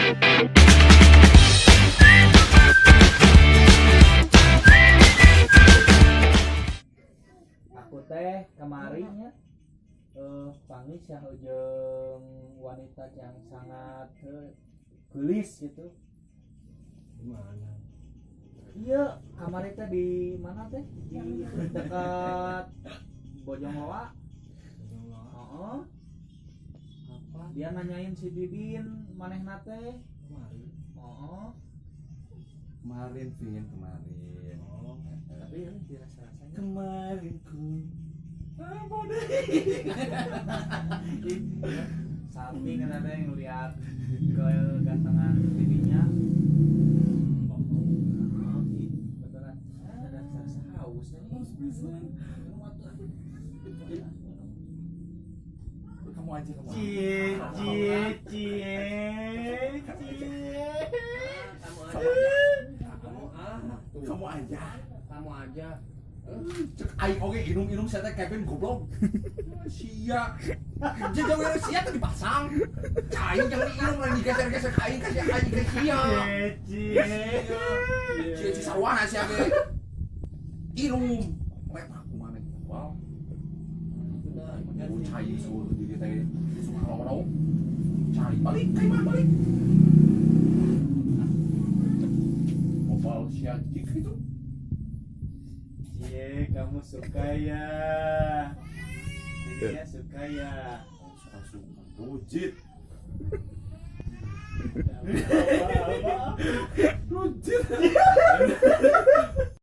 Aku teh kemarinnya pangis ya jeung wanita yang sangat gelis gitu. Di mana? Iya, kamar teh di mana teh? Di dekat Bojongloa. Heeh. Apa? Dia nanyain si Didin manehna teh. Kemarin. Heeh. Kemarin pingin kemarin. Oh. Tapi ya dirasa-rasanya Kemarin ku. samping kan ada yang lihat kegantengan dirinya. Beneran ada rasa haus nih. Kamu aja kamu. Kamu aja. Kamu aja. Cek aing oge inum-inum saya teh Kevin goblok. Sia. Jauh yang sia teh dipasang. Aing jangan diinum lagi geser-geser ke aing kasih aing ke sia. Cia sarwana sia ge. Inum. Bae aku mah wow. Mau cai suruh diri teh suka cari balik kai mah balik. Mobile sia dik itu. Cie, kamu suka ya? Dirinya suka ya? Suka rujit. Apa? Rujit.